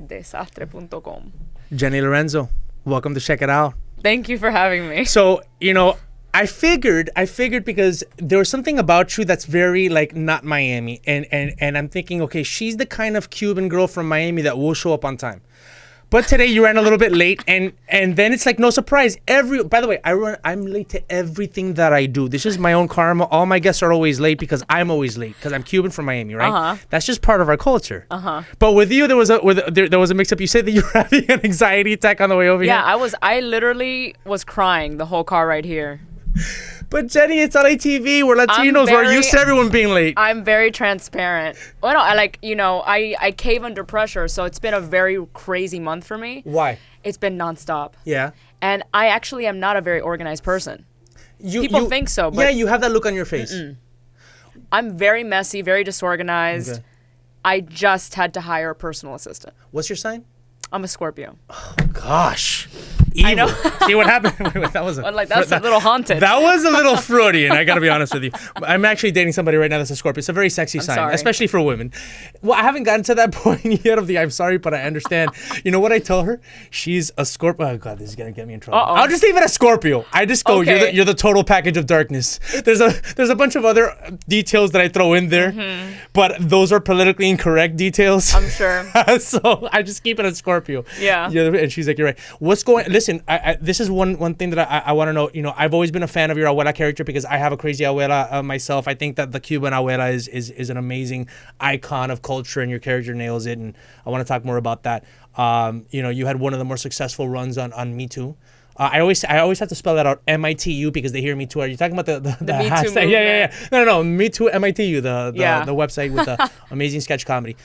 Desastre.com. Jenny Lorenzo, welcome to Checkitow. Thank you for having me. So, I figured because there was something about you that's very like not Miami, and I'm thinking, okay, she's the kind of Cuban girl from Miami that will show up on time. But today you ran a little bit late, and then it's like no surprise. By the way, I'm late to everything that I do. This is my own karma. All my guests are always late because I'm always late because I'm Cuban from Miami, right? Uh-huh. That's just part of our culture. But with you, there was a mix-up. You said that you were having an anxiety attack on the way over here. Yeah, I literally was crying the whole car right here. But Jenny, it's LATV. We're Latinos. We're used to everyone being late. I'm very transparent. Well, no, I cave under pressure, so it's been a very crazy month for me. Why? It's been nonstop. Yeah. And I actually am not a very organized person. People think so, but... Yeah, you have that look on your face. I'm very messy, very disorganized. Okay. I just had to hire a personal assistant. What's your sign? I'm a Scorpio. Oh, gosh. Evil. I know. See what happened? That was a little haunted. That was a little Freudian, I got to be honest with you. I'm actually dating somebody right now that's a Scorpio. It's a very sexy sign, sorry. Especially for women. Well, I haven't gotten to that point yet of the I'm sorry, but I understand. You know what I tell her? She's a Scorpio. Oh, God, this is going to get me in trouble. Uh-oh. I'll just leave it as Scorpio. I just go, okay. You're the total package of darkness. There's a bunch of other details that I throw in there, but those are politically incorrect details. I'm sure. So I just keep it as Scorpio. Yeah. And she's like, you're right. What's going? Listen, this is one thing that I want to know. I've always been a fan of your abuela character because I have a crazy abuela myself. I think that the Cuban abuela is an amazing icon of culture, and your character nails it. And I want to talk more about that. You had one of the more successful runs on Mitu. I always have to spell that out, MITU, because they hear me too. Are you talking about the Mitu hashtag? Yeah. No, Mitu, MITU, the website with the amazing sketch comedy.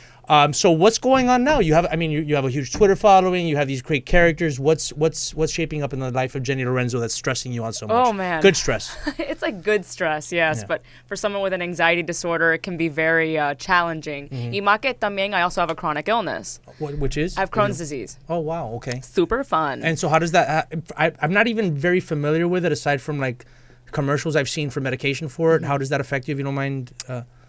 So what's going on now? You have a huge Twitter following. You have these great characters. What's shaping up in the life of Jenny Lorenzo that's stressing you out so much? Oh man, good stress. It's like good stress, yes. Yeah. But for someone with an anxiety disorder, it can be very challenging. Y más que también, I also have a chronic illness. Which is? I have Crohn's disease. Oh wow, okay. Super fun. And so how does that? I'm not even very familiar with it aside from like commercials I've seen for medication for it. How does that affect you, if you don't mind?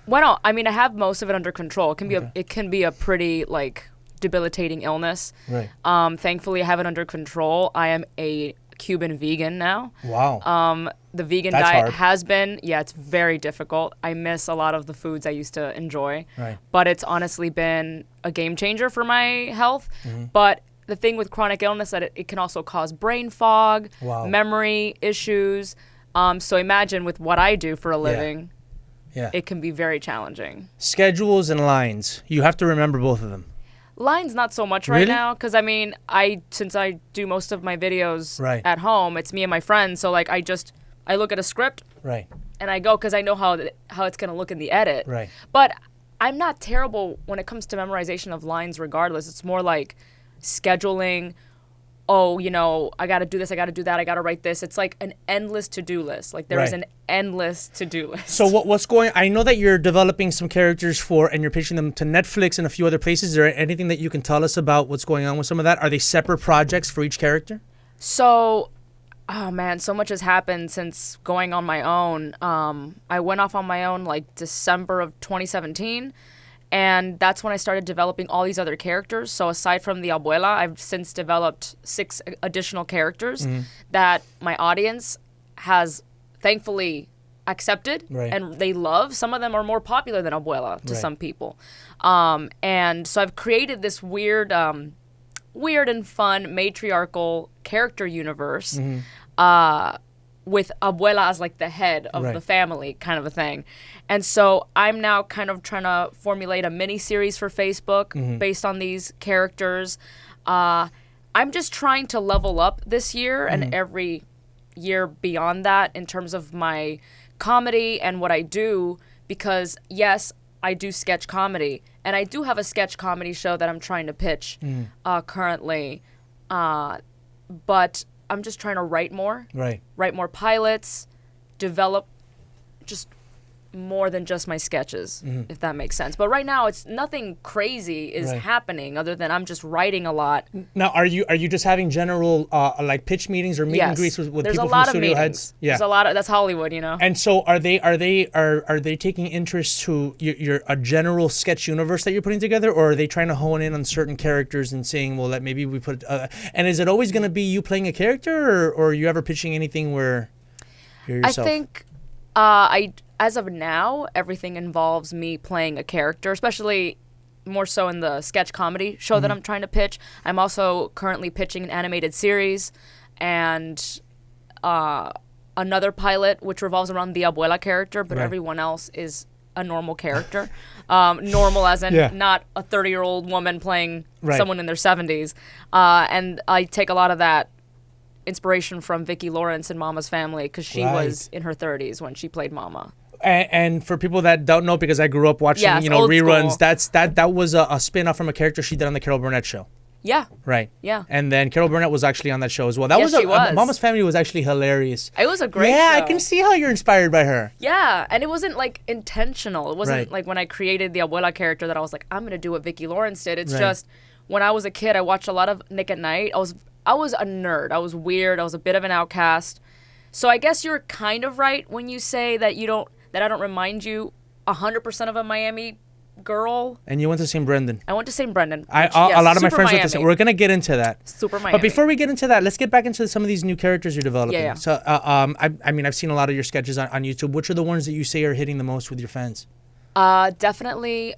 Well, I have most of it under control. It can be a pretty like debilitating illness. Right. Thankfully, I have it under control. I am a Cuban vegan now. Wow. The vegan That's diet hard. has been, it's very difficult. I miss a lot of the foods I used to enjoy. Right. But it's honestly been a game changer for my health. But the thing with chronic illness that it can also cause brain fog, memory issues. So imagine with what I do for a living. Yeah. It can be very challenging. Schedules and lines. You have to remember both of them. Lines, not so much right now, because since I do most of my videos at home, it's me and my friends. So like I look at a script, and I go because I know how it's gonna look in the edit. Right. But I'm not terrible when it comes to memorization of lines. Regardless, it's more like scheduling. Oh, I got to do this, I got to do that, I got to write this. It's like an endless to-do list. Like there is an endless to-do list. So what's going? I know that you're developing some characters and you're pitching them to Netflix and a few other places. Is there anything that you can tell us about what's going on with some of that? Are they separate projects for each character? So, oh man, so much has happened since going on my own. I went off on my own like December of 2017. And that's when I started developing all these other characters. So aside from the abuela, I've since developed 6 additional characters that my audience has thankfully accepted and they love. Some of them are more popular than abuela to some people. And so I've created this weird and fun matriarchal character universe with abuela as like the head of the family kind of a thing. And so I'm now kind of trying to formulate a mini series for Facebook based on these characters. I'm just trying to level up this year and every year beyond that in terms of my comedy and what I do, because yes, I do sketch comedy and I do have a sketch comedy show that I'm trying to pitch currently. But I'm just trying to write more pilots, develop just more than just my sketches, if that makes sense. But right now, it's nothing crazy is happening other than I'm just writing a lot. Now, are you just having general like pitch meetings or meet and greets with There's people a lot from of studio meetings. heads? Yeah, there's a lot of that's Hollywood, you know. And so are they taking interest to your a general sketch universe that you're putting together, or are they trying to hone in on certain characters and saying, well, that maybe we put and is it always going to be you playing a character, or are you ever pitching anything where you're yourself? I think as of now, everything involves me playing a character, especially more so in the sketch comedy show that I'm trying to pitch. I'm also currently pitching an animated series and another pilot, which revolves around the abuela character, but everyone else is a normal character. Normal as in not a 30-year-old woman playing someone in their 70s. And I take a lot of that inspiration from Jenny Lorenzo in Mama's Family, because she was in her 30s when she played Mama. And for people that don't know, because I grew up watching, reruns, that was a spin-off from a character she did on the Carol Burnett show. Yeah. Right. Yeah. And then Carol Burnett was actually on that show as well. That was Mama's Family was actually hilarious. It was a great show. Yeah, I can see how you're inspired by her. Yeah, and it wasn't like intentional. It wasn't like when I created the abuela character that I was like, I'm going to do what Jenny Lorenzo did. It's just when I was a kid, I watched a lot of Nick at Night. I was a nerd. I was weird. I was a bit of an outcast. So I guess you're kind of right when you say that I don't remind you 100% of a Miami girl. And you went to St. Brendan. I went to St. Brendan. A lot of my friends went to St. We're going to get into that. Super Miami. But before we get into that, let's get back into some of these new characters you're developing. Yeah. So, I mean, I've seen a lot of your sketches on YouTube. Which are the ones that you say are hitting the most with your fans? Definitely,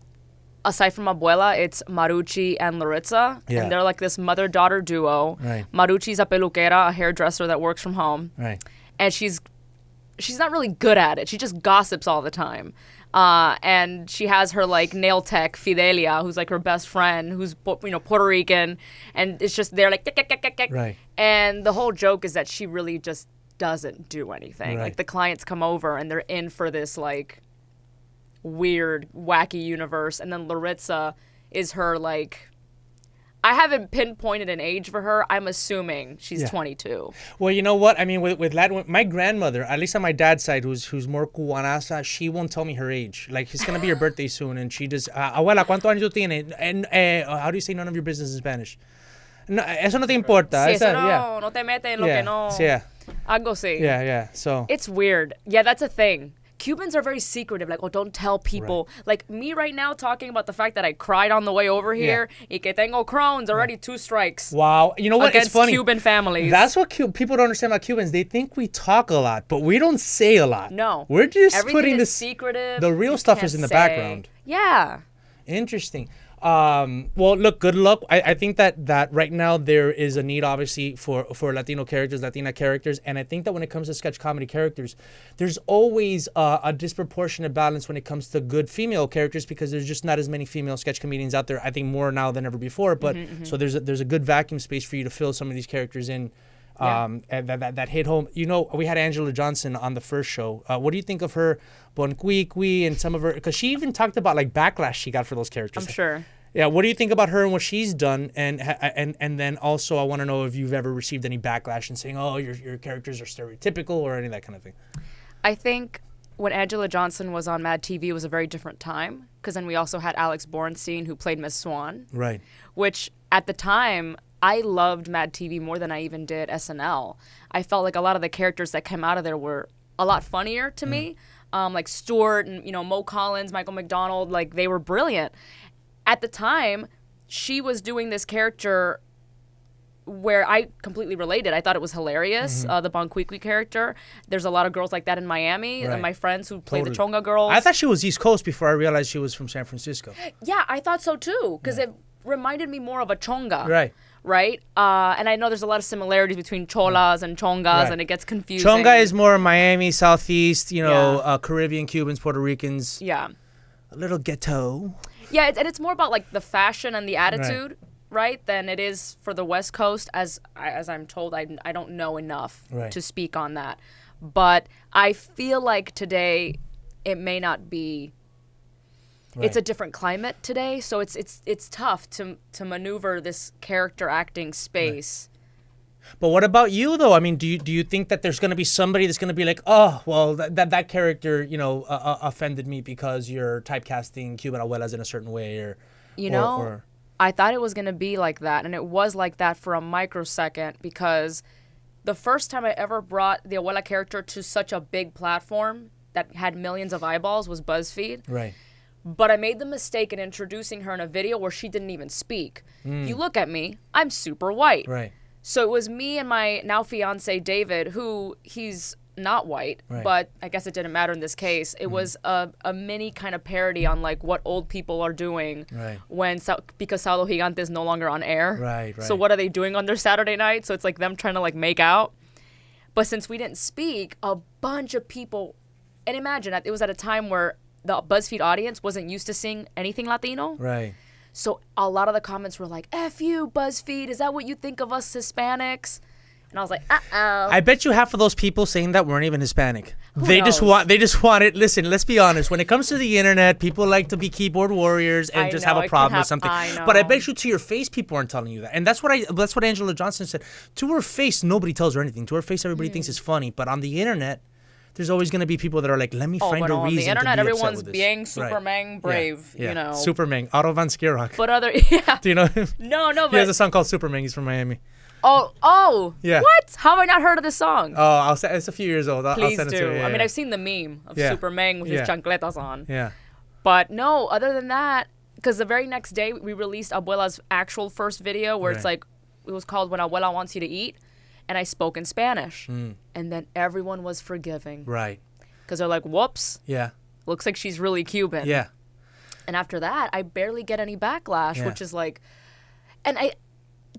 aside from Abuela, it's Marucci and Laritza. Yeah. And they're like this mother-daughter duo. Right. Marucci's a peluquera, a hairdresser that works from home. Right. And she's not really good at it. She just gossips all the time. And she has her like nail tech, Fidelia, who's like her best friend, who's Puerto Rican, and it's just they're like right. And the whole joke is that she really just doesn't do anything. Right. Like the clients come over and they're in for this like weird, wacky universe, and then Laritza is her like. I haven't pinpointed an age for her. I'm assuming she's 22. Well, you know what? I mean, with Latin, my grandmother, at least on my dad's side, who's more cubanasa, she won't tell me her age. Like, it's going to be her birthday soon, and she just, abuela, ¿cuántos años tiene? And how do you say none of your business in Spanish? No, eso no te importa. Sí, eso no te metes en lo que no. Yeah. Algo así. Yeah. So. It's weird. Yeah, that's a thing. Cubans are very secretive, like, don't tell people. Right. Like, me right now talking about the fact that I cried on the way over here, y que tengo Crohn's, already 2 strikes. Wow. You know what? Against it's funny. Cuban families. That's what people don't understand about Cubans. They think we talk a lot, but we don't say a lot. No. We're just Everything putting is secretive. The real stuff is in the background. Yeah. Interesting. Well, look, good luck. I think that right now there is a need, obviously, for Latino characters, Latina characters. And I think that when it comes to sketch comedy characters, there's always a disproportionate balance when it comes to good female characters, because there's just not as many female sketch comedians out there, I think, more now than ever before. But so there's a good vacuum space for you to fill some of these characters in. And that hit home. You know, we had Angela Johnson on the first show. What do you think of her, Bon Qui and some of her? Because she even talked about like backlash she got for those characters. I'm sure. Yeah. What do you think about her and what she's done? And then also I want to know if you've ever received any backlash and saying, oh, your characters are stereotypical or any of that kind of thing. I think when Angela Johnson was on Mad TV, it was a very different time, because then we also had Alex Bornstein, who played Miss Swan. Right. Which at the time, I loved Mad TV more than I even did SNL. I felt like a lot of the characters that came out of there were a lot funnier to me. Like Stuart and, Mo Collins, Michael McDonald, like they were brilliant. At the time, she was doing this character where I completely related. I thought it was hilarious, the Bon Qui character. There's a lot of girls like that in Miami, and my friends who play the Chonga girls. I thought she was East Coast before I realized she was from San Francisco. Yeah, I thought so too, because it reminded me more of a Chonga. Right. And I know there's a lot of similarities between cholas and chongas, and it gets confusing. Chonga is more Miami, Southeast, Caribbean, Cubans, Puerto Ricans. Yeah. A little ghetto. Yeah, and it's more about like the fashion and the attitude, right, than it is for the West Coast. As I'm told, I don't know enough to speak on that. But I feel like today it may not be. It's a different climate today, so it's tough to maneuver this character acting space But what about you, though? I mean, do you think that there's going to be somebody that's going to be like, oh, well, that character, offended me because you're typecasting Cuban abuelas in a certain way, or I thought it was going to be like that, and it was like that for a microsecond, because the first time I ever brought the abuela character to such a big platform that had millions of eyeballs was Buzzfeed. Right. But I made the mistake in introducing her in a video where she didn't even speak. You look at me, I'm super white. Right. So it was me and my now fiance, David, who he's not white, but I guess it didn't matter in this case. It was a mini kind of parody on like what old people are doing because Sábado Gigante is no longer on air. Right. So what are they doing on their Saturday night? So it's like them trying to like make out. But since we didn't speak, a bunch of people, and imagine it was at a time where the BuzzFeed audience wasn't used to seeing anything Latino. Right. So a lot of the comments were like, F you, BuzzFeed, is that what you think of us Hispanics? And I was like, uh-oh. I bet you half of those people saying that weren't even Hispanic. Who They knows? just want it. Listen, let's be honest. When it comes to the internet, people like to be keyboard warriors and just have a problem with something. But I bet you to your face, people aren't telling you that. And that's what Angela Johnson said. To her face, nobody tells her anything. To her face, everybody thinks it's funny. But on the internet, there's always going to be people that are like, let me find a reason on the internet, to be upset everyone's with this. being Superman brave, Yeah. you know. Superman, Otto Van Skirrock. But Do you know him? No, He but has a song called Superman. He's from Miami. Oh, Yeah. What? How have I not heard of this song? Oh, I'll say it's a few years old. Please I'll send do. it to you. Yeah, I mean, yeah. I've seen the meme of Yeah. Superman with his chancletas on. Yeah. But no, other than that, because the very next day we released Abuela's actual first video where it's like, it was called When Abuela Wants You to Eat, and I spoke in Spanish. And then everyone was forgiving. Right. Because they're like, whoops, Yeah. looks like she's really Cuban. Yeah. And after that, I barely get any backlash, Yeah. which is like, and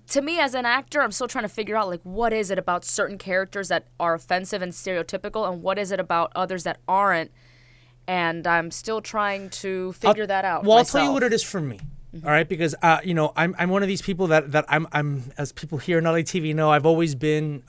to me as an actor, I'm still trying to figure out like what is it about certain characters that are offensive and stereotypical, and what is it about others that aren't, and I'm still trying to figure that out. Well, myself. I'll tell you what it is for me. All right, because I'm one of these people that I'm as people here in LATV know, I've always been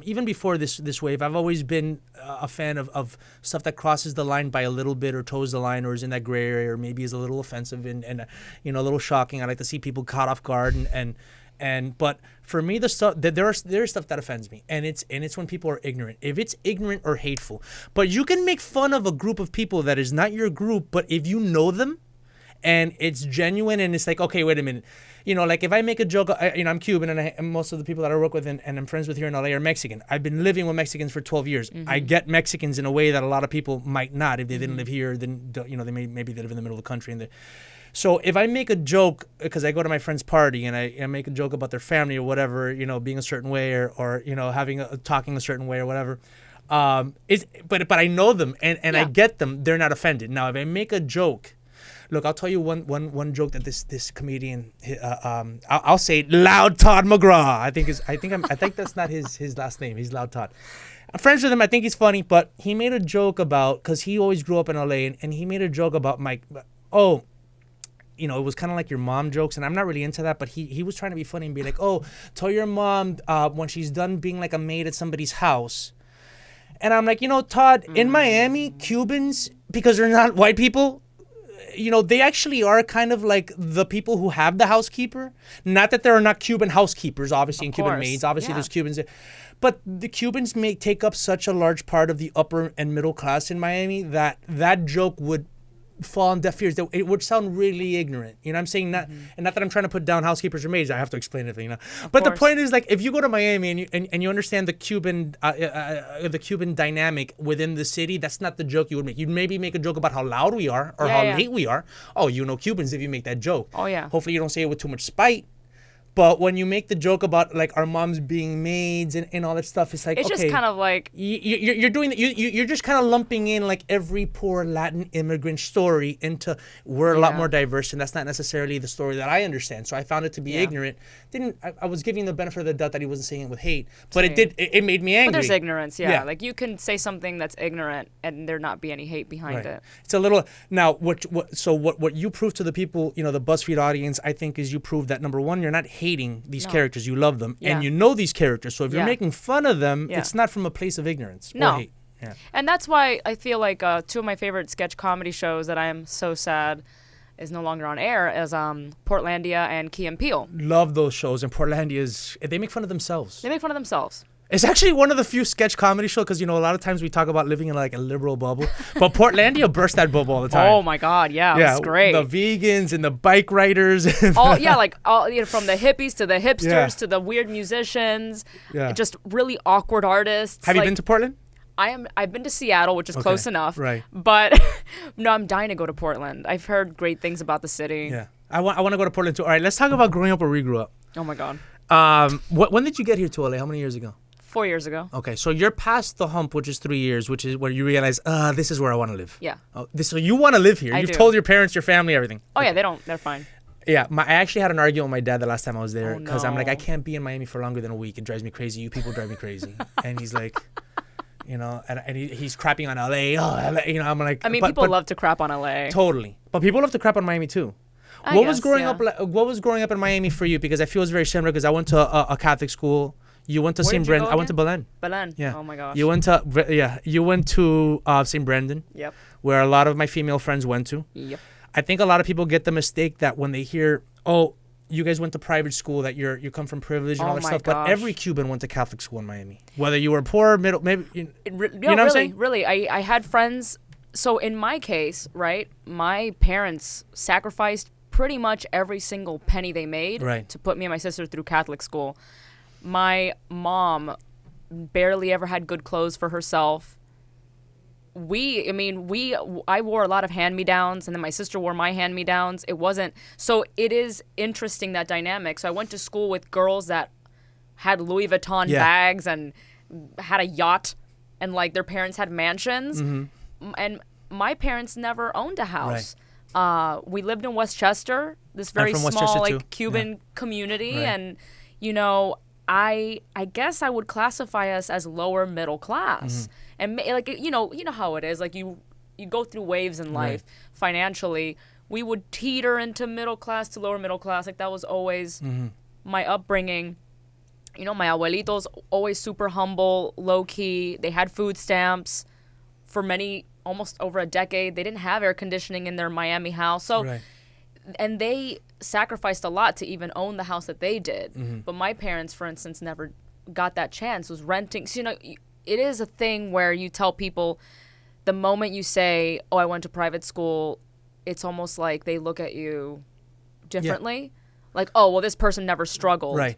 even before this wave, I've always been a fan of stuff that crosses the line by a little bit or toes the line or is in that gray area or maybe is a little offensive and a little shocking. I like to see people caught off guard and but for me, the stuff that there is stuff that offends me, and it's when people are ignorant. If it's ignorant or hateful, but you can make fun of a group of people that is not your group, but if you know them, and it's genuine, and it's like, okay, wait a minute, like if I make a joke, I'm Cuban, and most of the people that I work with and I'm friends with here in LA are Mexican. I've been living with Mexicans for 12 years. I get Mexicans in a way that a lot of people might not if they didn't live here. Then maybe they live in the middle of the country and So if I make a joke, because I go to my friend's party and I make a joke about their family or whatever, being a certain way or talking a certain way or whatever, but I know them and I get them, they're not offended. Now, if I make a joke, look, I'll tell you one joke that this comedian, I'll say Loud Todd McGraw. I think that's not his last name. He's Loud Todd. I'm friends with him. I think he's funny, but he made a joke about, because he always grew up in LA, and he made a joke about it was kind of like your mom jokes, and I'm not really into that, but he was trying to be funny and be like, oh, tell your mom when she's done being like a maid at somebody's house. And I'm like, Todd, in Miami, Cubans, because they're not white people, they actually are kind of like the people who have the housekeeper. Not that there are not Cuban housekeepers, obviously, and Cuban maids. Obviously, there's Cubans. But the Cubans may take up such a large part of the upper and middle class in Miami that joke would fall on deaf ears. It would sound really ignorant. I'm saying? Not that I'm trying to put down housekeepers or maids. I have to explain it, But the point is, like, if you go to Miami and you understand the Cuban dynamic within the city, that's not the joke you would make. You'd maybe make a joke about how loud we are or how late we are. Oh, Cubans if you make that joke. Oh, yeah. Hopefully you don't say it with too much spite. But when you make the joke about like our moms being maids and all that stuff, it's like, it's okay, just kind of like you're doing that. You're just kind of lumping in like every poor Latin immigrant story into we're a lot more diverse, and that's not necessarily the story that I understand. So I found it to be ignorant. I was giving the benefit of the doubt that he wasn't saying it with hate, but it made me angry. But there's ignorance, like you can say something that's ignorant and there not be any hate behind it. It's a little now. What you prove to the people, the BuzzFeed audience, I think, is you prove that number one, you're not hating these characters, you love them, and you know these characters. So if you're making fun of them, it's not from a place of ignorance or hate. Yeah. And that's why I feel like two of my favorite sketch comedy shows that I am so sad is no longer on air, is Portlandia and Key and Peele. Love those shows. And Portlandia they make fun of themselves. They make fun of themselves. It's actually one of the few sketch comedy shows because, a lot of times we talk about living in like a liberal bubble. But Portlandia burst that bubble all the time. Oh, my God. Yeah, it was great. The vegans and the bike riders. From the hippies to the hipsters to the weird musicians. Yeah. Just really awkward artists. Have you been to Portland? I've been to Seattle, which is close enough. Right. But no, I'm dying to go to Portland. I've heard great things about the city. Yeah. I want to go to Portland too. All right, let's talk about growing up where we grew up. Oh, my God. When did you get here to LA? How many years ago? 4 years ago. Okay, so you're past the hump, which is 3 years, which is where you realize, this is where I want to live. Yeah. So you want to live here. You've told your parents, your family, everything. Oh, yeah, they're fine. Yeah, I actually had an argument with my dad the last time I was there because I'm like, I no. can't be in Miami for longer than a week. It drives me crazy. You people drive me crazy. And he's like, and he's crapping on LA. Oh, LA. I'm like, people love to crap on LA. Totally. But people love to crap on Miami too. What was growing up in Miami for you? Because I feel it's very similar because I went to a Catholic school. You went to St. Brendan. I went to Belen. Belen. Yeah. Oh my gosh. You went to St. Brendan. Yep. Where a lot of my female friends went to. Yep. I think a lot of people get the mistake that when they hear, oh, you guys went to private school, that you come from privilege and all that stuff. Gosh. But every Cuban went to Catholic school in Miami. Whether you were poor, middle, maybe. You know what I'm saying? Really. I had friends. So in my case, right, my parents sacrificed pretty much every single penny they made to put me and my sister through Catholic school. My mom barely ever had good clothes for herself. I wore a lot of hand-me-downs, and then my sister wore my hand-me-downs. It is interesting, that dynamic. So I went to school with girls that had Louis Vuitton bags and had a yacht, and like their parents had mansions. Mm-hmm. And my parents never owned a house. Right. We lived in Westchester, this very small Cuban community, and I guess I would classify us as lower middle class. Mm-hmm. And you know how it is. Like you go through waves in life financially. We would teeter into middle class to lower middle class. Like that was always my upbringing. My abuelitos always super humble, low key. They had food stamps for almost over a decade. They didn't have air conditioning in their Miami house. So, and they sacrificed a lot to even own the house that they did. Mm-hmm. But my parents, for instance, never got that chance, was renting. So, it is a thing where you tell people the moment you say, oh, I went to private school, it's almost like they look at you differently. Yeah. Like, oh, well, this person never struggled. Right.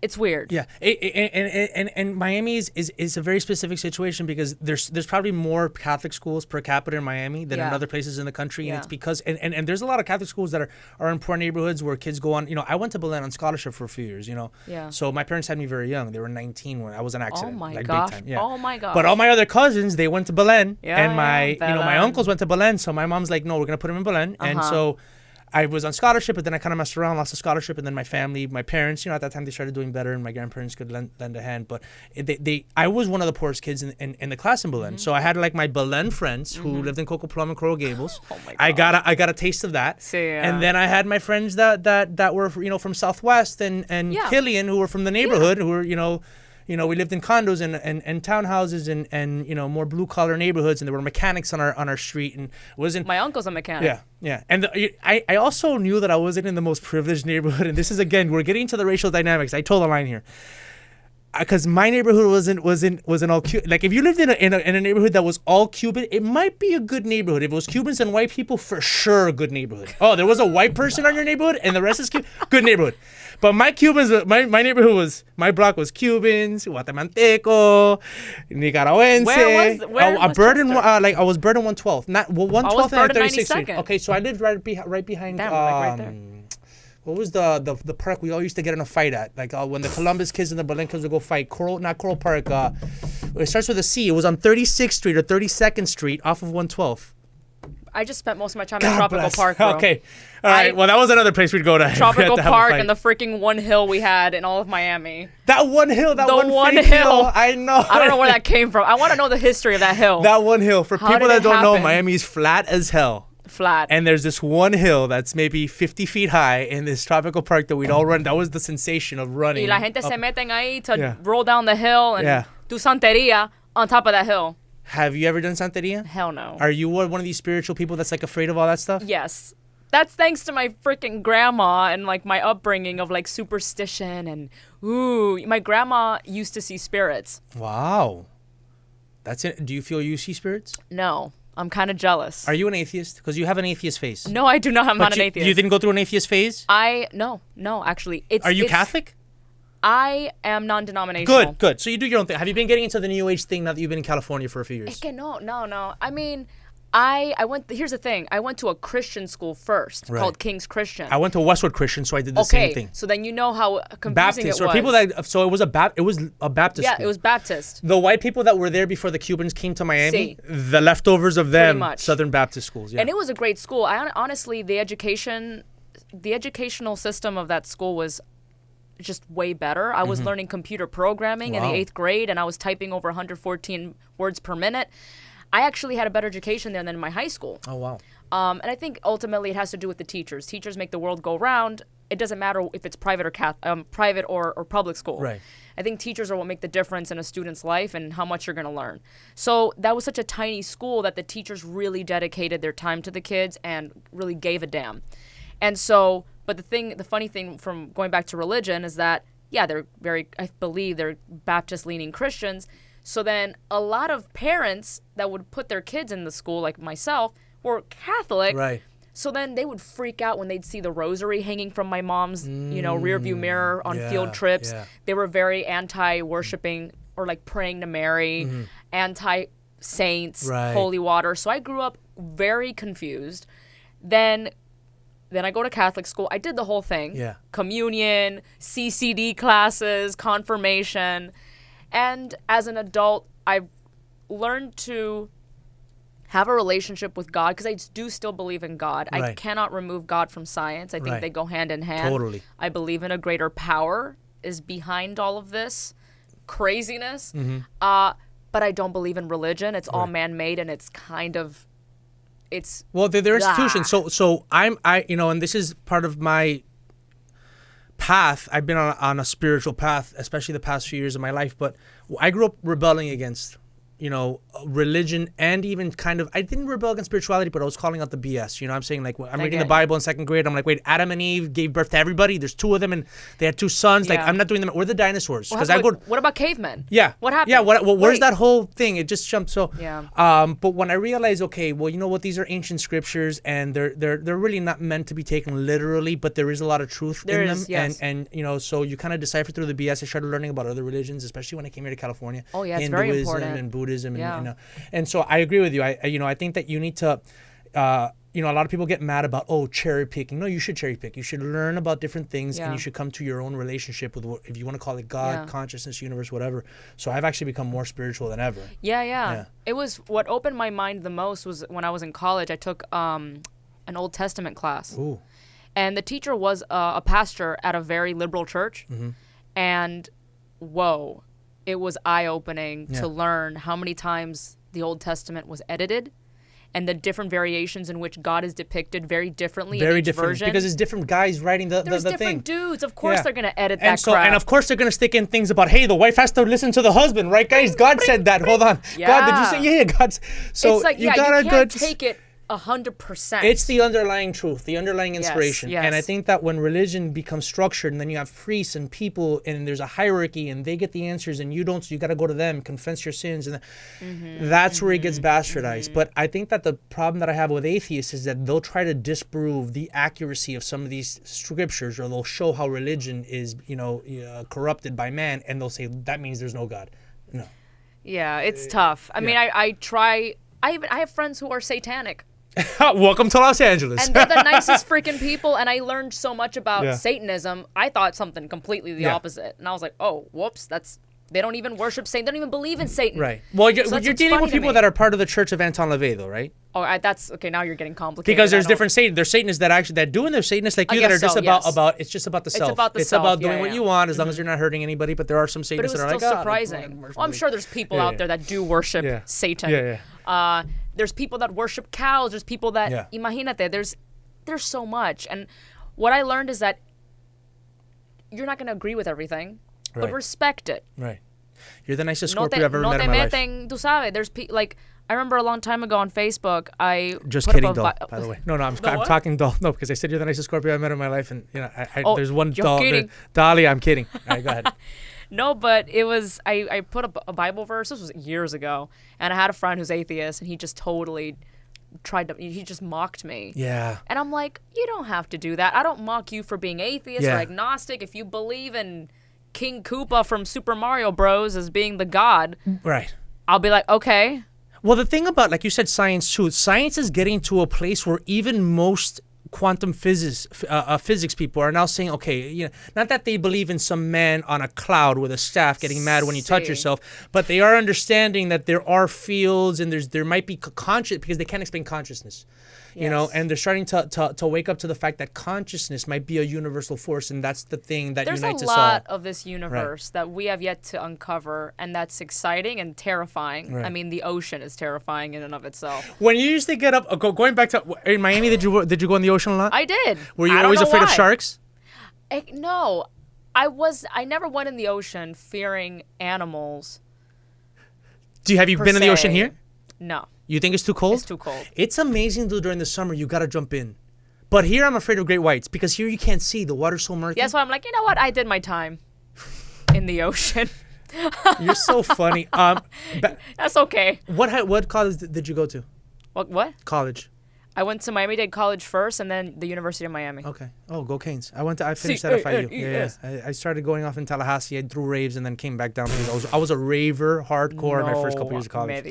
It's weird. Yeah, and Miami is a very specific situation because there's probably more Catholic schools per capita in Miami than in other places in the country, and it's because and there's a lot of Catholic schools that are in poor neighborhoods where kids go on. I went to Belen on scholarship for a few years. Yeah. So my parents had me very young. They were 19 when I was an accident. Oh my gosh. Big time. Yeah. Oh my gosh. But all my other cousins, they went to Belen, and my uncles went to Belen. So my mom's like, no, we're gonna put them in Belen, and so I was on scholarship, but then I kind of messed around, lost the scholarship, and then my family, my parents, at that time they started doing better, and my grandparents could lend a hand. But I was one of the poorest kids in the class in Belen, so I had like my Belen friends who lived in Coco Plum and Coral Gables. Oh my God. I got a taste of that, and then I had my friends that were from Southwest and Killian, who were from the neighborhood, who were we lived in condos and townhouses and more blue collar neighborhoods, and there were mechanics on our street, and wasn't. My uncle's a mechanic. Yeah, and I also knew that I wasn't in the most privileged neighborhood, and this is again we're getting to the racial dynamics. I told a line here. Because my neighborhood wasn't all Cuban. Like if you lived in a neighborhood that was all Cuban, it might be a good neighborhood. If it was Cubans and white people, for sure a good neighborhood. Oh, there was a white person on your neighborhood and the rest is Cuban, good neighborhood. But my neighborhood my block was Cubans, Guatemalteco, Nicaragüense. Where was Burden? I was Burden 112th, not 112th and 36th Street. 92nd. Okay, so I lived right behind. Damn, right there. What was the park we all used to get in a fight at? Like when the Columbus kids and the Belen kids would go fight. Not Coral Park. It starts with a C. It was on 36th Street or 32nd Street off of 112th. I just spent most of my time in Tropical Park, bro. Okay. All right. Well, that was another place we'd go to. Tropical Park and the freaking one hill we had in all of Miami. That one hill. That one hill. I know. I don't know where that came from. I want to know the history of that hill. That one hill. For people that don't know, Miami's flat as hell. Flat. And there's this one hill that's maybe 50 feet high in this tropical park that we'd all run. That was the sensation of running. Y la gente se meten ahí to roll down the hill and do santeria on top of that hill. Have you ever done Santeria? Hell no. Are you one of these spiritual people that's like afraid of all that stuff? Yes. That's thanks to my freaking grandma and like my upbringing of like superstition and my grandma used to see spirits. Wow. That's it. Do you feel you see spirits? No. I'm kind of jealous. Are you an atheist? Because you have an atheist face. No, I do not. I'm not an atheist. You didn't go through an atheist phase? No, actually. Are you Catholic? I am non-denominational. Good. So you do your own thing. Have you been getting into the New Age thing now that you've been in California for a few years? No. I mean, I went. Here's the thing. I went to a Christian school first called King's Christian. I went to Westwood Christian, so I did the same thing. So then you know how confusing Baptist, it was. or people that. So it was a Baptist. Yeah, school. it was Baptist. The white people that were there before the Cubans came to Miami, the leftovers of them, much. Southern Baptist schools. Yeah. And it was a great school. Honestly, the educational system of that school was just way better. I was learning computer programming in the 8th grade, and I was typing over 114 words per minute. I actually had a better education there than in my high school. Oh, wow. And I think ultimately it has to do with the teachers. Teachers make the world go round. It doesn't matter if it's private or public school. Right. I think teachers are what make the difference in a student's life and how much you're going to learn. So that was such a tiny school that the teachers really dedicated their time to the kids and really gave a damn. And so, but the funny thing from going back to religion is that, yeah, I believe they're Baptist-leaning Christians. So then a lot of parents that would put their kids in the school, like myself, were Catholic. Right. So then they would freak out when they'd see the rosary hanging from my mom's, rear view mirror on field trips. Yeah. They were very anti-worshiping or like praying to Mary, anti-saints, holy water. So I grew up very confused. Then I go to Catholic school. I did the whole thing. Yeah. Communion, CCD classes, confirmation. And as an adult, I've learned to have a relationship with God because I do still believe in God. Right. I cannot remove God from science. I think they go hand in hand. Totally. I believe in a greater power is behind all of this craziness. Mm-hmm. But I don't believe in religion. It's all man-made, and it's kind of... they're institutions. So and this is part of my path. I've been on a spiritual path, especially the past few years of my life. But I grew up rebelling against, religion, and even I didn't rebel against spirituality, but I was calling out the BS. I'm saying, like, I'm reading the Bible in 2nd grade. I'm like, wait, Adam and Eve gave birth to everybody. There's 2 of them, and they had 2 sons. Yeah. Like, I'm not doing them. We're the dinosaurs. What about cavemen? Yeah. What happened? Yeah. Where's that whole thing? It just jumped. So. Yeah. But when I realized, okay, well, you know what? These are ancient scriptures, and they're really not meant to be taken literally, but there is a lot of truth in them. Yes. And so you kind of decipher through the BS. I started learning about other religions, especially when I came here to California. Oh yeah, it's Hinduism very important. And Buddhism, and so I agree with you. I think that you need to. A lot of people get mad about cherry picking. No, you should cherry pick. You should learn about different things, and you should come to your own relationship with, if you want to call it God, consciousness, universe, whatever. So I've actually become more spiritual than ever. Yeah. It was what opened my mind the most was when I was in college. I took an Old Testament class. Ooh. And the teacher was a pastor at a very liberal church, and whoa, it was eye-opening to learn how many times the Old Testament was edited, and the different variations in which God is depicted very differently in each version. Because it's different guys writing the There's thing. different dudes. Of course they're going to edit that crap. And of course they're going to stick in things about, hey, the wife has to listen to the husband, right, guys? God said that. Hold on. Yeah. God, did you say? Yeah, God. So it's like, you can't take it 100%. It's the underlying truth, the underlying inspiration. Yes. And I think that when religion becomes structured, and then you have priests and people, and there's a hierarchy, and they get the answers, and you don't, so you got to go to them, confess your sins, and that's where it gets bastardized. But I think that the problem that I have with atheists is that they'll try to disprove the accuracy of some of these scriptures, or they'll show how religion is, corrupted by man, and they'll say that means there's no God. No. Yeah, it's tough. I mean, I try. I have friends who are satanic. Welcome to Los Angeles. And they're the nicest freaking people, and I learned so much about Satanism. I thought something completely the opposite. And I was like, oh, whoops, they don't even worship Satan. They don't even believe in Satan. Right. Well, you're dealing with people that are part of the Church of Anton LaVey, though, right? Oh, that's okay. Now you're getting complicated. Because there's different Satanists. There's Satanists that doing their Satanists like you that are just about it's just about the self. It's about doing what you want as long as you're not hurting anybody. But there are some Satanists that are like, but it was still surprising. Well, I'm sure there's people out there that do worship Satan. Yeah. There's people that worship cows. There's people that imagínate. There's so much. And what I learned is that you're not going to agree with everything, but respect it. Right. You're the nicest No te, Scorpio I've ever no met te in my life. meten, tú sabes. There's like, I remember a long time ago on Facebook, I Just put kidding, up doll. By the way, no, I'm what? talking doll. No, because I said you're the nicest Scorpio I've met in my life, and Oh, there's one you're doll. kidding. Dolly, I'm kidding. All right, go ahead. No, but it was, I put up a Bible verse. This was years ago, and I had a friend who's atheist, and he just totally he just mocked me. Yeah. And I'm like, you don't have to do that. I don't mock you for being atheist or agnostic. If you believe in King Koopa from Super Mario Bros. As being the god, Right. I'll be like, okay. Well, the thing about, like you said, science too, science is getting to a place where even most quantum physics people are now saying, okay, not that they believe in some man on a cloud with a staff getting mad when you touch yourself, but they are understanding that there are fields and there might be conscious, because they can't explain consciousness. And they're starting to wake up to the fact that consciousness might be a universal force, and that's the thing that unites us all. There's a lot of this universe that we have yet to uncover, and that's exciting and terrifying. Right. I mean, the ocean is terrifying in and of itself. When you used to get up, going back to in Miami, did you go in the ocean a lot? I did. Were you always afraid of sharks? No, I never went in the ocean fearing animals. Have you been in the ocean here? No. You think it's too cold? It's too cold. It's amazing, though, during the summer, you got to jump in. But here, I'm afraid of great whites, because here you can't see. The water's so murky. That's why I'm like, you know what? I did my time in the ocean. You're so funny. That's okay. What college did you go to? What? College. I went to Miami-Dade College first, and then the University of Miami. Okay. Oh, go Canes. I finished that at FIU. Yeah. I started going off in Tallahassee. I threw raves and then came back down because I was a raver, hardcore, my first couple years of college.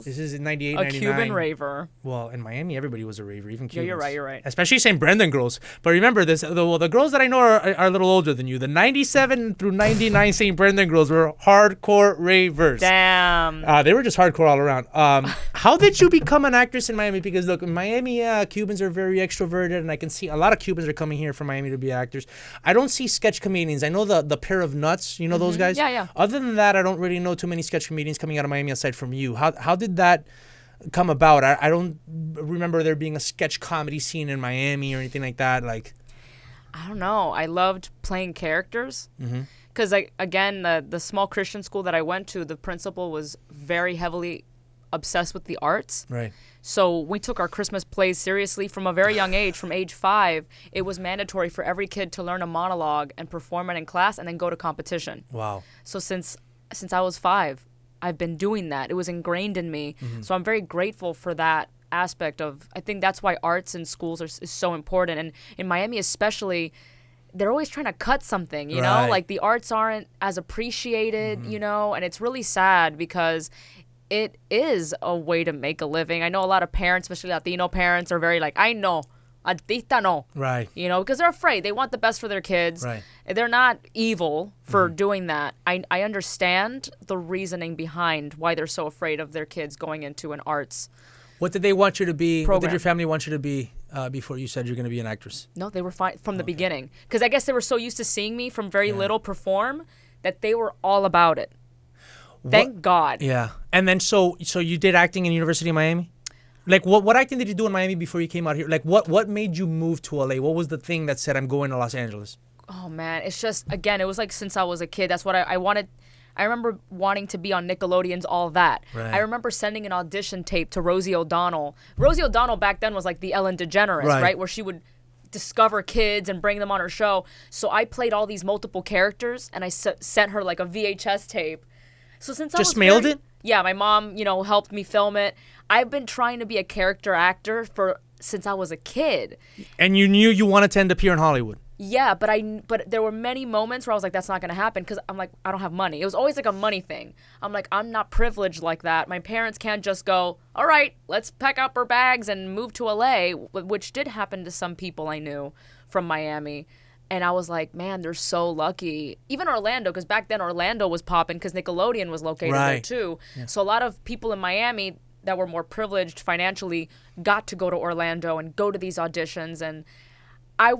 This is in 98, 99. A Cuban raver. Well, in Miami, everybody was a raver, even Cubans. Yeah, you're right. Especially St. Brendan girls. But remember, the girls that I know are a little older than you. The 97 through 99 St. Brendan girls were hardcore ravers. Damn. They were just hardcore all around. How did you become an actress in Miami? Because, look, in Miami, Cubans are very extroverted, and I can see a lot of Cubans are coming here from Miami to be actors. I don't see sketch comedians. I know the pair of nuts, you know those guys? Yeah. Other than that, I don't really know too many sketch comedians coming out of Miami aside from you. How did that come about? I don't remember there being a sketch comedy scene in Miami or anything like that. Like, I don't know. I loved playing characters. Because, again, the small Christian school that I went to, the principal was very heavily obsessed with the arts. Right. So we took our Christmas plays seriously from a very young age. From age 5, it was mandatory for every kid to learn a monologue and perform it in class and then go to competition. Wow. So since I was 5, I've been doing that. It was ingrained in me. So I'm very grateful for that aspect of, I think that's why arts in schools is so important. And in Miami especially, they're always trying to cut something, you know? Like the arts aren't as appreciated, and it's really sad because it is a way to make a living. I know a lot of parents, especially Latino parents, are very like, I know, artista no. Right. Because they're afraid. They want the best for their kids. Right. They're not evil for doing that. I understand the reasoning behind why they're so afraid of their kids going into an arts What did they want you to be? program. What did your family want you to be before you said you're going to be an actress? No, they were fine from the beginning. Because I guess they were so used to seeing me from very little perform that they were all about it. Thank God. Yeah. And then so you did acting in University of Miami? Like what acting did you do in Miami before you came out here? Like what made you move to LA? What was the thing that said I'm going to Los Angeles? Oh man, it's just, again, it was like since I was a kid. That's what I wanted. I remember wanting to be on Nickelodeon's All That. Right. I remember sending an audition tape to Rosie O'Donnell. Rosie O'Donnell back then was like the Ellen DeGeneres, right? Where she would discover kids and bring them on her show. So I played all these multiple characters and I sent her like a VHS tape. So since I was mailed it? Yeah, my mom, helped me film it. I've been trying to be a character actor since I was a kid. And you knew you wanted to end up here in Hollywood. Yeah, but there were many moments where I was like, that's not going to happen because I'm like, I don't have money. It was always like a money thing. I'm like, I'm not privileged like that. My parents can't just go, all right, let's pack up our bags and move to LA, which did happen to some people I knew from Miami. And I was like, man, they're so lucky. Even Orlando, because back then Orlando was popping because Nickelodeon was located there too. Yeah. So a lot of people in Miami that were more privileged financially got to go to Orlando and go to these auditions. And I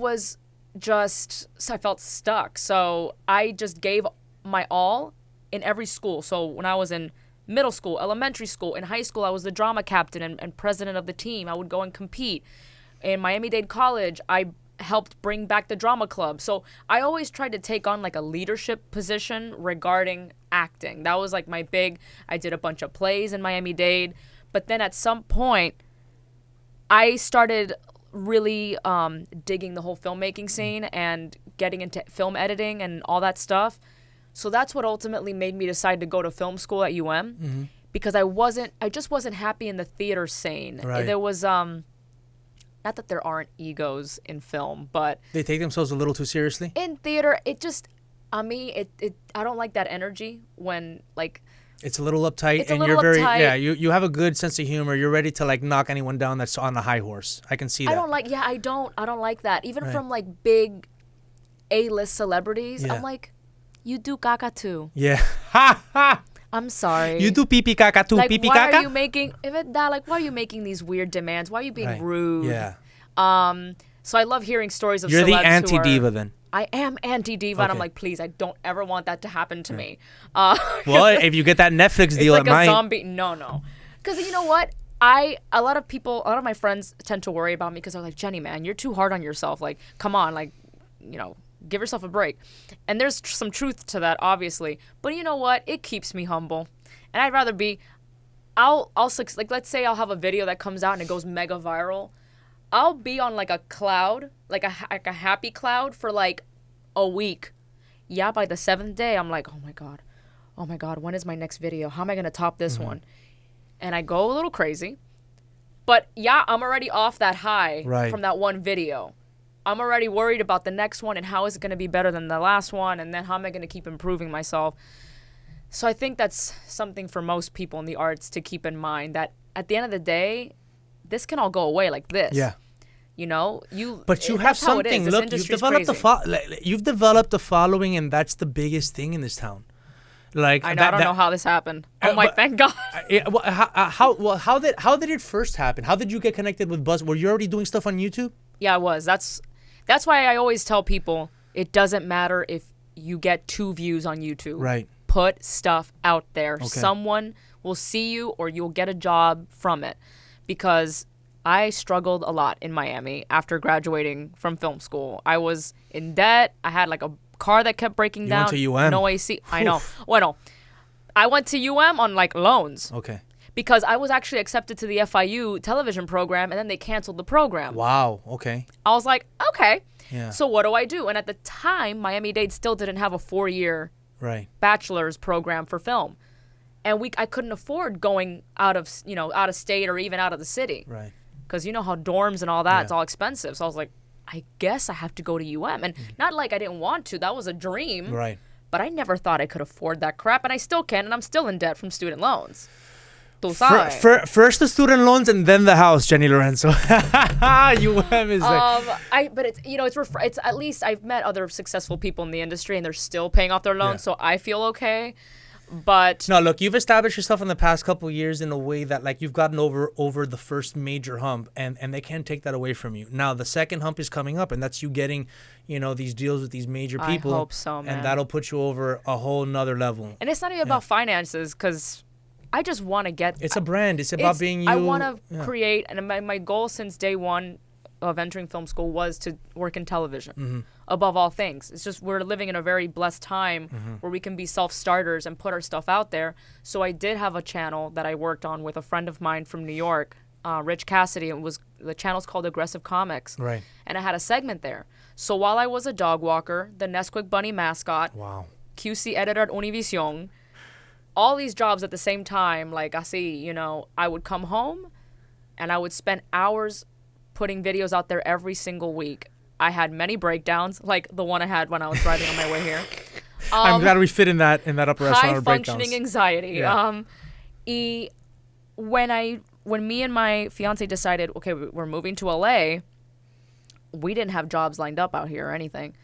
felt stuck. So I just gave my all in every school. So when I was in middle school, elementary school, in high school, I was the drama captain and president of the team. I would go and compete. In Miami-Dade College, I helped bring back the drama club. So I always tried to take on like a leadership position regarding acting. That was like my big, I did a bunch of plays in Miami-Dade. But then at some point, I started really digging the whole filmmaking scene and getting into film editing and all that stuff. So that's what ultimately made me decide to go to film school at UM, because I just wasn't happy in the theater scene. Right. There was not that there aren't egos in film, but They take themselves a little too seriously. in theater, it just, I don't like that energy when like. It's a little uptight, It's a and little you're very uptight. You have a good sense of humor. You're ready to like knock anyone down that's on a high horse. I can see that. I don't like that. Even Right. from like big A-list celebrities, Yeah. I'm like, you do caca too. Yeah. Ha ha. I'm sorry. You do pee caca too. like, Pee why caca. are you making why are you making these weird demands? Why are you being Right. rude? Yeah. So I love hearing stories of You're the celebs who anti-diva are- then. I am anti-diva, and I'm Okay. like, please, I don't ever want that to happen to me. Well, if you get that Netflix It's deal, like it a might. zombie. No. Because you know what? A lot of my friends tend to worry about me because they're like, Jenny, man, you're too hard on yourself. Like, come on, like, give yourself a break. And there's some truth to that, obviously. But you know what? It keeps me humble. And I'd rather be, like, let's say I'll have a video that comes out and it goes mega viral. I'll be on like a cloud, like a happy cloud for like a week. Yeah, by the 7th day, I'm like, oh my God, when is my next video? How am I going to top this one? And I go a little crazy. But yeah, I'm already off that high Right. from that one video. I'm already worried about the next one and how is it going to be better than the last one, and then how am I going to keep improving myself. So I think that's something for most people in the arts to keep in mind, that at the end of the day, this can all go away like this. Yeah. But you have that's how it is. something. This Look, you've industry's developed crazy. you've developed a following, and that's the biggest thing in this town. Like I know. I don't know how this happened. I'm like, but- thank God. How did it first happen? How did you get connected with Buzz? Were you already doing stuff on YouTube? Yeah, I was. That's why I always tell people it doesn't matter if you get 2 views on YouTube. Right. Put stuff out there. Okay. Someone will see you or you'll get a job from it. Because I struggled a lot in Miami after graduating from film school. I was in debt. I had like a car that kept breaking down. Went to UM. No AC. I know. Well, I went to UM on like loans. Okay. Because I was actually accepted to the FIU television program, and then they canceled the program. Wow. Okay. I was like, okay. Yeah. So what do I do? And at the time, Miami-Dade still didn't have a 4-year Right. bachelor's program for film. And I couldn't afford going out of state or even out of the city. Right. Because you know how dorms and all that, Yeah. it's all expensive. So I was like, I guess I have to go to UM. And not like I didn't want to. That was a dream. Right. But I never thought I could afford that crap. And I still can. And I'm still in debt from student lones. Tú sabes. First the student loans and then the house, Jenny Lorenzo. UM is like... But it's at least I've met other successful people in the industry and they're still paying off their loans. Yeah. So I feel okay. But No, look, you've established yourself in the past couple of years in a way that like you've gotten over the first major hump, and they can't take that away from you. Now the second hump is coming up, and that's you getting, these deals with these major people. I hope so, man. And that'll put you over a whole nother level. And it's not even about finances, because I just want to get... It's a brand. It's about being you. I want to create, and my goal since day one of entering film school was to work in television, above all things. It's just we're living in a very blessed time where we can be self-starters and put our stuff out there. So I did have a channel that I worked on with a friend of mine from New York, Rich Cassidy, and the channel's called Aggressive Comics. Right. And I had a segment there. So while I was a dog walker, the Nesquik Bunny mascot, Wow. QC editor at Univision, all these jobs at the same time, like I would come home and I would spend hours putting videos out there every single week. I had many breakdowns, like the one I had when I was driving on my way here. I'm glad we fit in that upper echelon of breakdowns. High-functioning anxiety. Yeah. When me and my fiance decided, okay, we're moving to LA, we didn't have jobs lined up out here or anything.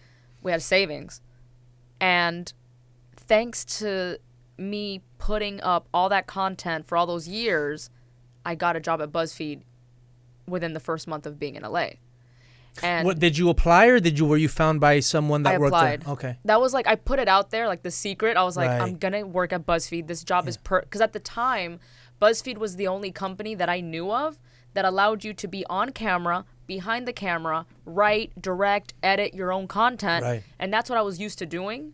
We had savings. And thanks to me putting up all that content for all those years, I got a job at Buzzfeed within the first month of being in LA. And What did you apply, or were you found by someone that I worked applied. there? Okay. That was like, I put it out there, like the secret. I was like, Right. I'm going to work at Buzzfeed. This job is because at the time, Buzzfeed was the only company that I knew of that allowed you to be on camera, behind the camera, write, direct, edit your own content. Right. And that's what I was used to doing.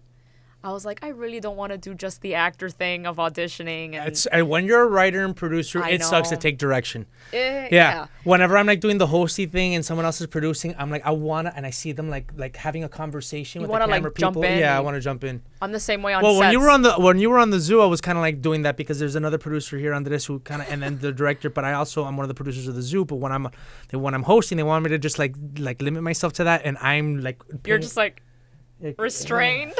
I was like, I really don't want to do just the actor thing of auditioning. And when you're a writer and producer, it sucks to take direction. Yeah. Whenever I'm like doing the hosty thing and someone else is producing, I'm like, I wanna, and I see them like having a conversation with the camera like, people. Jump in. Yeah, I want to jump in. I'm the same way on sets. Well, when you were on the zoo, I was kind of like doing that because there's another producer here, Andres, who kind of, and then the director. But I'm one of the producers of the zoo. But when I'm hosting, they want me to just like limit myself to that, and I'm like, you're just like restrained.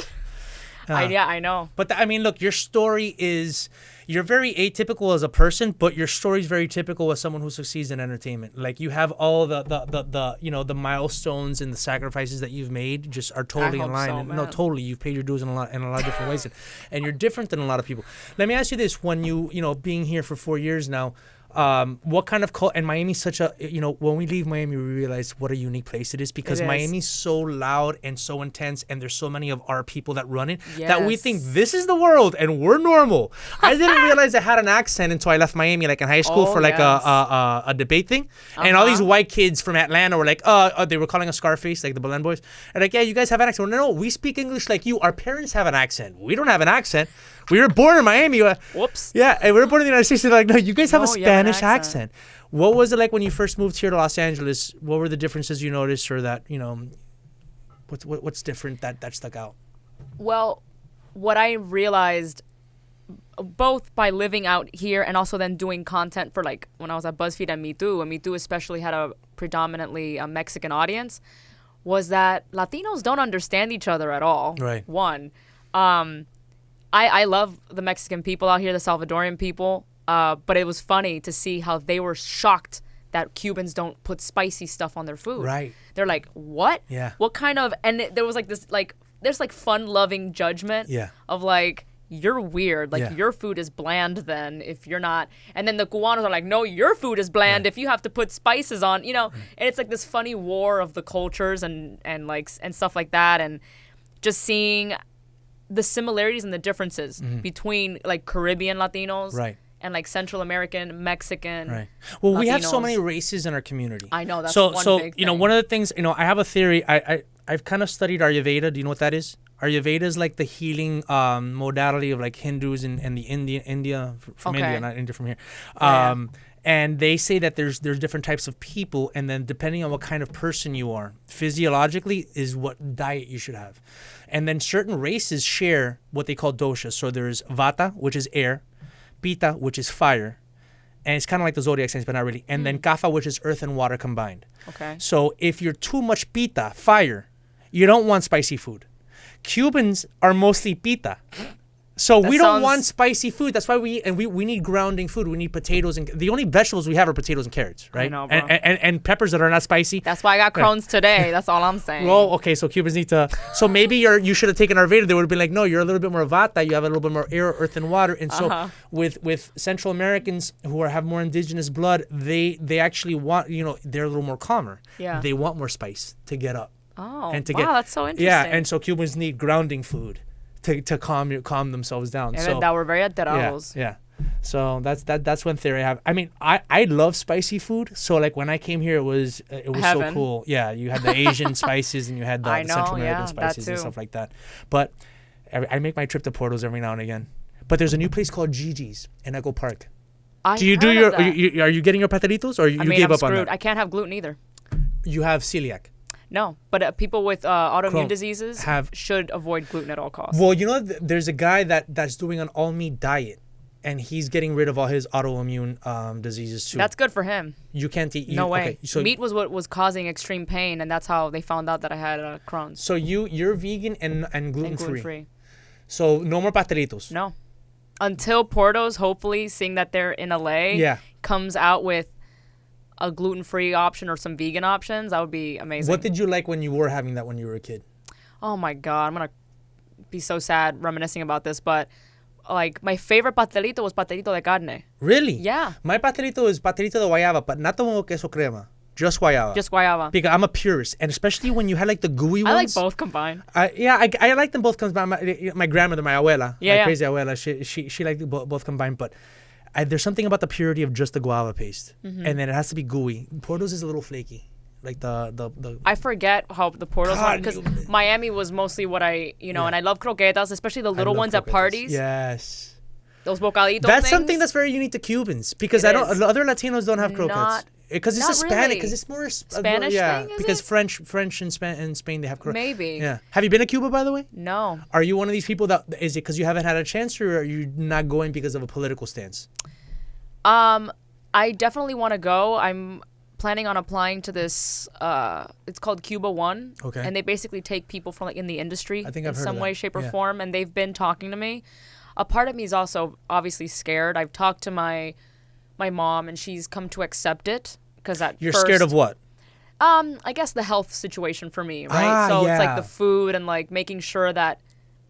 I know. But I mean, look, your story is, you're very atypical as a person, but your story is very typical as someone who succeeds in entertainment. Like you have all the milestones and the sacrifices that you've made just are totally in line. So, no, totally. You've paid your dues in a lot of different ways, and you're different than a lot of people. Let me ask you this: when being here for 4 years now, what kind of and Miami's such a, when we leave Miami, we realize what a unique place it is because Miami's so loud and so intense, and there's so many of our people that run it that we think this is the world and we're normal. I didn't realize I had an accent until I left Miami, like in high school for like a debate thing, and all these white kids from Atlanta were like, they were calling us Scarface, like the Belen boys, and like, yeah, you guys have an accent. No, we speak English like you. Our parents have an accent. We don't have an accent. We were born in Miami. Whoops. Yeah, and we were born in the United States. They're like, no, you guys have a Spanish accent. What was it like when you first moved here to Los Angeles? What were the differences you noticed, or that, what's different that stuck out? Well, what I realized, both by living out here and also then doing content for, like, when I was at Buzzfeed and Mitu especially had a predominantly a Mexican audience, was that Latinos don't understand each other at all. Right. One. I love the Mexican people out here, the Salvadorian people, but it was funny to see how they were shocked that Cubans don't put spicy stuff on their food. Right. They're like, what? Yeah. What kind of, and there was like this, like, there's like fun-loving judgment of like, you're weird. Like, your food is bland then if you're not. And then the Cubanos are like, no, your food is bland if you have to put spices on, And it's like this funny war of the cultures and stuff like that. And just seeing the similarities and the differences between like Caribbean Latinos and like Central American, Mexican. Right. Well, Latinos. We have so many races in our community. I know, that's one big thing. One of the things, I have a theory. I've kind of studied Ayurveda. Do you know what that is? Ayurveda is like the healing modality of like Hindus and the India from India, not India from here. And they say that there's different types of people, and then depending on what kind of person you are, physiologically is what diet you should have. And then certain races share what they call doshas. So there's vata, which is air, pitta, which is fire, and it's kind of like the zodiac signs, but not really. And then kapha, which is earth and water combined. Okay. So if you're too much pitta, fire, you don't want spicy food. Cubans are mostly pitta. So we don't want spicy food. That's why we need grounding food. We need potatoes, and the only vegetables we have are potatoes and carrots, right? I know, bro. And peppers that are not spicy. That's why I got Crohn's today. That's all I'm saying. Well, okay, so Cubans need to. So maybe you should have taken Ayurveda. They would have been like, no, you're a little bit more vata. You have a little bit more air, earth, and water. And so with Central Americans who have more indigenous blood, they actually want, they're a little more calmer. Yeah. They want more spice to get up. Oh, and that's so interesting. Yeah, and so Cubans need grounding food to calm themselves down. And so that we're very alterados. Yeah. So that's one theory I have. I mean, I love spicy food. So like when I came here, it was so cool. Yeah, you had the Asian spices and you had the Central American spices and stuff like that. But I make my trip to Portos every now and again. But there's a new place called Gigi's in Echo Park. Are you getting your patelitos, or you gave up on that? I can't have gluten either. You have celiac. No, but people with autoimmune diseases should avoid gluten at all costs. Well, there's a guy that's doing an all-meat diet, and he's getting rid of all his autoimmune diseases too. That's good for him. You can't eat. No way. Okay, so meat was what was causing extreme pain, and that's how they found out that I had Crohn's. So you're vegan and gluten-free. So no more pastelitos. No. Until Portos, hopefully, seeing that they're in LA, comes out with a gluten-free option or some vegan options, that would be amazing. What did you like when you were having that when you were a kid? Oh my God, I'm gonna be so sad reminiscing about this, but like my favorite pastelito was pastelito de carne. Really? Yeah. My pastelito is pastelito de guayaba, but not the one with queso crema. Just guayaba. Just guayaba. Because I'm a purist, and especially when you had like the gooey ones. I like both combined. I like them both combined. My grandmother, my abuela, crazy abuela, she liked both combined, but there's something about the purity of just the guava paste, and then it has to be gooey. Portos is a little flaky. Like the I forget how the portals are, God, because Miami was mostly what and I love croquetas, especially the little ones at croquetas. parties. Yes. Those bocaditos That's things. something that's very unique to Cubans, because It I don't. is. Other Latinos don't have croquettes. Not- Because it's not Hispanic. really. Because it's more Spanish thing, is because it? French and Spain they have croquettes. Maybe. Yeah. Have you been to Cuba, by the way? No. Are you one of these people that is it because you haven't had a chance, or are you not going because of a political stance? I definitely want to go. I'm planning on applying to this. It's called Cuba One. Okay. And they basically take people from like in the industry I think in I've heard some of way, that. shape, or Yeah. form, and they've been talking to me. A part of me is also obviously scared. I've talked to my mom, and she's come to accept it because You're scared of what? I guess the health situation for me, right? So it's like the food and like making sure that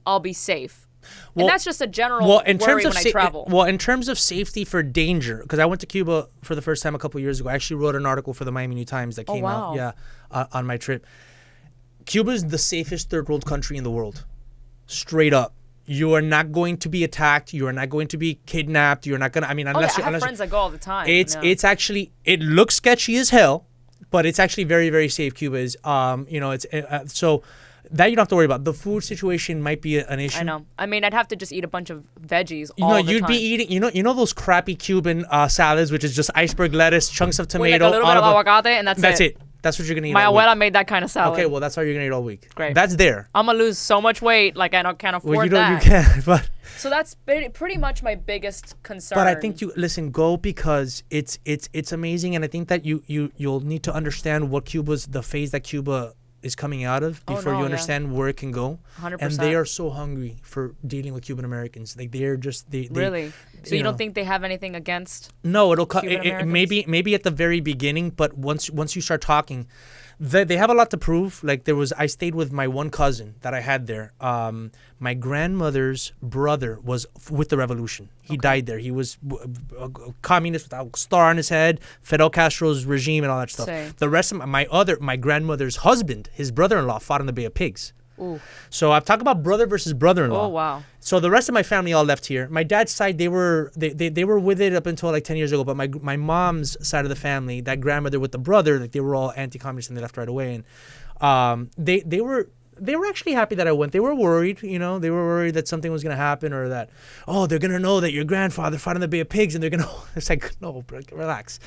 I'll be safe. Well- and that's just a general Well, in worry terms of when I travel. well, in terms of safety for danger, because I went to Cuba for the first time a couple years ago. I actually wrote an article for the Miami New Times that came wow. out, on my trip. Cuba is the safest third world country in the world, straight up. You are not going to be attacked. You are not going to be kidnapped. You're not gonna. I mean, I unless have unless friends that go all the time. it's actually, it looks sketchy as hell, but it's actually very, very safe. Cuba is. It's so. That you don't have to worry about. The food situation might be an issue. I know. I mean, I'd have to just eat a bunch of veggies You all know, the you'd time. be eating. You know those crappy Cuban salads, which is just iceberg lettuce, chunks of With tomato, like a little bit of olive oil. aguacate, and That's it. That's what you're gonna eat. My all week. abuela made that kind of salad. Okay, well, that's how you're gonna eat all week. Great. That's there. I'm gonna lose so much weight, like can't afford Well, you that. can, but So that's pretty much my biggest concern. I think go because it's amazing, and I think that you'll need to understand what the phase that Cuba is coming out of before you understand where it can go. 100%. And they are so hungry for dealing with Cuban Americans. Like they're just they really. So you don't think they have anything against? No, it'll come. Cuban Maybe at the very beginning, but once you start talking, they have a lot to prove. Like I stayed with my one cousin that I had there. My grandmother's brother was with the revolution. He died there. He was a communist with a star on his head, Fidel Castro's regime and all that stuff. Say. The rest of my grandmother's husband, his brother-in-law, fought in the Bay of Pigs. Ooh. So I'm talking about brother versus brother-in-law. Oh wow. So the rest of my family all left here. My dad's side, they were with it up until like 10 years ago. But my mom's side of the family, that grandmother with the brother, like they were all anti-communist and they left right away. And they were actually happy that I went. They were worried, they were worried that something was gonna happen or that, they're gonna know that your grandfather fought in the Bay of Pigs and they're gonna. It's like, no, bro, relax.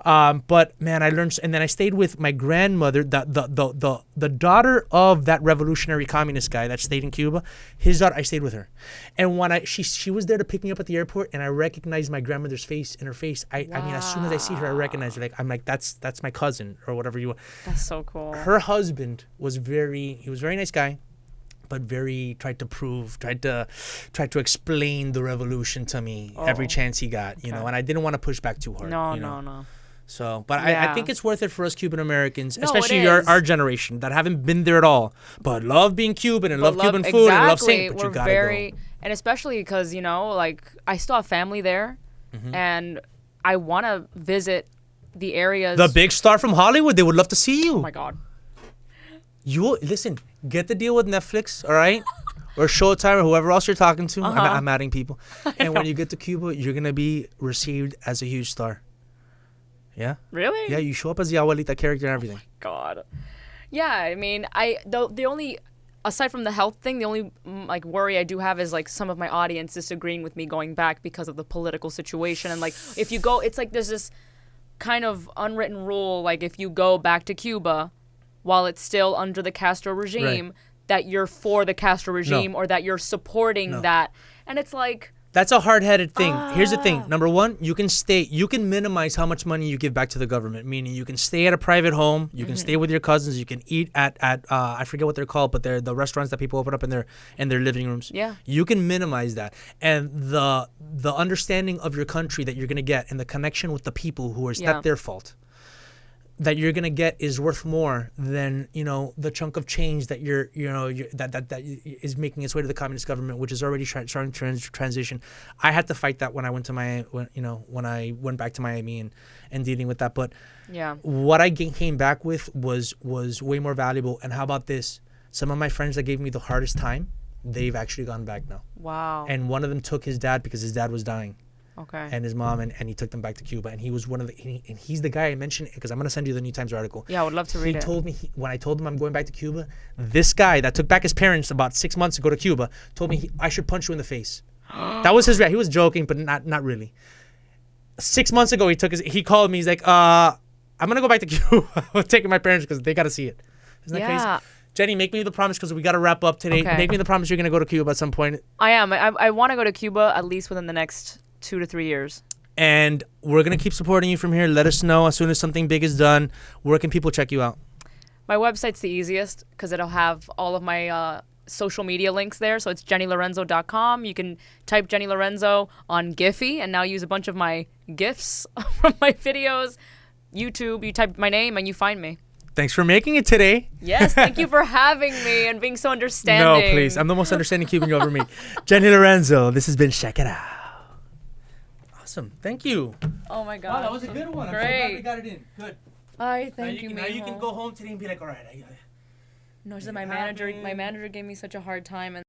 But man, I learned, and then I stayed with my grandmother, the daughter of that revolutionary communist guy that stayed in Cuba. His daughter, I stayed with her, and when she was there to pick me up at the airport, and I recognized my grandmother's face in her face. I mean, as soon as I see her, I recognize her. I'm like, that's my cousin or whatever you want. That's so cool. Her husband was very nice guy, but tried to explain the revolution to me every chance he got, and I didn't want to push back too hard. No. So, but I think it's worth it for us Cuban Americans, No, especially it is. our generation that haven't been there at all, but love being Cuban and love Cuban food and love singing. But you gotta go. And especially because like I still have family there, and I want to visit the areas. The big star from Hollywood, they would love to see you. Oh my God. You listen, get the deal with Netflix, all right? Or Showtime or whoever else you're talking to. I'm adding people. And when you get to Cuba, you're going to be received as a huge star. Yeah? Really? Yeah, you show up as the abuelita character and everything. God. Yeah, I mean, the only, aside from the health thing, the only like worry I do have is like some of my audience disagreeing with me going back because of the political situation. And like if you go, it's like there's this kind of unwritten rule, like if you go back to Cuba while it's still under the Castro regime, that you're for the Castro regime or that you're supporting that. And it's like... That's a hard-headed thing. Here's the thing. Number one, you can minimize how much money you give back to the government, meaning you can stay at a private home, you can stay with your cousins, you can eat at I forget what they're called, but they're the restaurants that people open up in their living rooms. Yeah. You can minimize that. And the understanding of your country that you're going to get and the connection with the people who it's not their fault that you're gonna get is worth more than the chunk of change that that is making its way to the communist government, which is already starting to transition. I had to fight that when I went to when I went back to Miami and dealing with that. But what I came back with was way more valuable. And how about this? Some of my friends that gave me the hardest time, they've actually gone back now. Wow. And one of them took his dad because his dad was dying. Okay. and his mom, and he took them back to Cuba. And he was one of the, and he's the guy I mentioned, because I'm going to send you the New Times article. Yeah, I would love to read it. He told me, when I told him I'm going back to Cuba, this guy that took back his parents about 6 months to go to Cuba told me I should punch you in the face. That was his reaction. He was joking, but not really. 6 months ago, he called me. He's like, I'm going to go back to Cuba. I'm taking my parents because they got to see it. Isn't that crazy? Jenny, make me the promise, because we got to wrap up today. Okay. Make me the promise you're going to go to Cuba at some point. I am. I want to go to Cuba at least within the next 2 to 3 years. And we're going to keep supporting you from here. Let us know as soon as something big is done. Where can people check you out? My website's the easiest because it'll have all of my social media links there. So it's jennylorenzo.com. You can type Jenny Lorenzo on Giphy and now use a bunch of my GIFs from my videos. YouTube, you type my name and you find me. Thanks for making it today. Yes, thank you for having me and being so understanding. No, please. I'm the most understanding Cuban you'll ever meet. Jenny Lorenzo, this has been Checkitow. Awesome. Thank you. Oh, my God. Wow, that was a good one. Great. I'm so glad we got it in. Good. Thank you, Now you can go home today and be like, all right. No, she said my manager gave me such a hard time. And